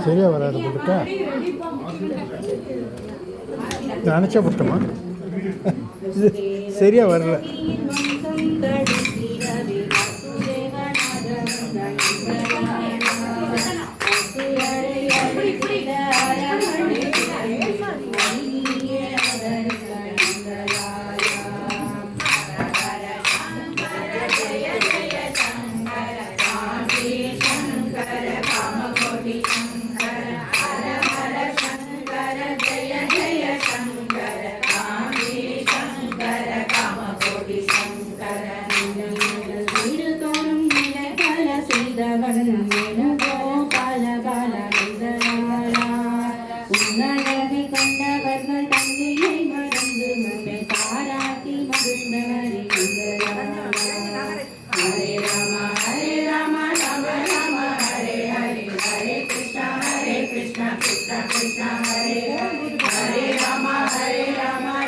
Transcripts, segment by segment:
சரியா வராது கொடுக்க நினச்சா புட்டமா இது சரியா வரல. கண்டவர்கள் தந்தையை மறந்து மனை பாராட்டி மகிழ்ந்தவரை ஹரே ராம ராம ராம ஹரே ஹரே ஹரே கிருஷ்ணா கிருஷ்ணா கிருஷ்ணா ஹரே ஹரே ராம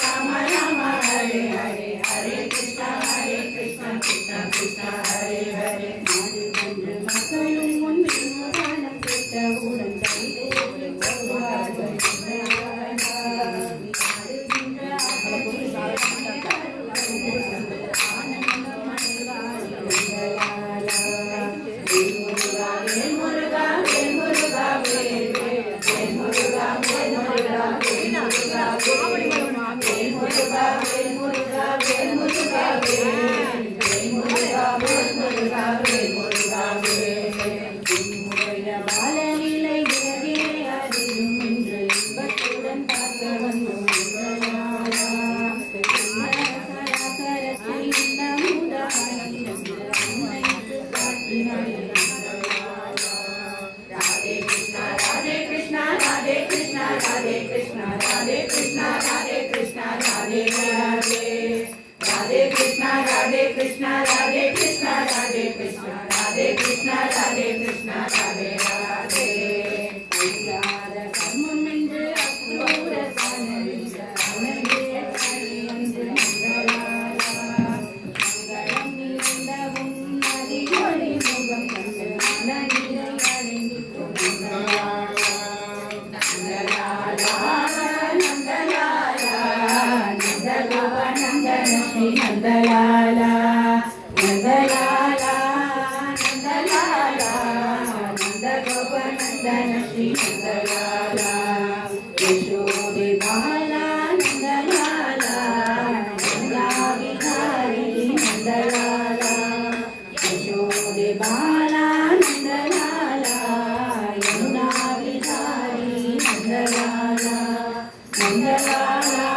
ராம ராம ஹரே ஹரே ஹரே கிருஷ்ணா கிருஷ்ணா கிருஷ்ணா ஹரே ஹரே மக்களும் ஒன்றும் காலம் கேட்டவுடன் பாலநிலை அறியும் என்று இன்பத்துடன் பார்க்க வந்தோம். ராதே கிருஷ்ணா ராதே கிருஷ்ணா ராதே கிருஷ்ணா ராதே கிருஷ்ணா ராதே கிருஷ்ணா ராதே கிருஷ்ணா ராதே ராதே ராதே கிருஷ்ணா ராதே கிருஷ்ணா ராதே கிருஷ்ணா ராதே கிருஷ்ணா ராதே கிருஷ்ணா ராதே கிருஷ்ணா ராதே ராதே அல்லாத கர்மம் என்று அக்ரூர காணவில்லை அவனே என்று மங்களம் நிறைந்த உன்னதி ஒளி முகம் கண்டு மனநிலை அடைந்திட்டோம். ஸ்ரீ நந்தலாலா நந்தலாலா நந்தலாலா நந்தகோபநந்தன ஸ்ரீ நந்தலாலா யசோதே பாலா நந்தலாலா நந்தாவிகாரி நந்தலாலா யசோதே பாலா நந்தலாலா யமுனாவிகாரி நந்தலாலா நந்தலாலா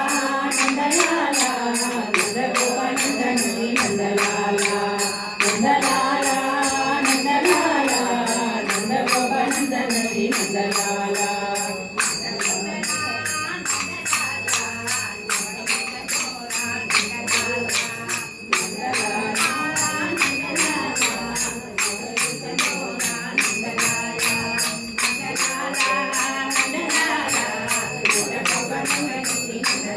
நந்தலாலா நந்தகோபநந்தன ஸ்ரீ நந்தலாலா நந்தலாலா நந்தலாலா நந்தகோபநந்தன ஸ்ரீ நந்தலாலா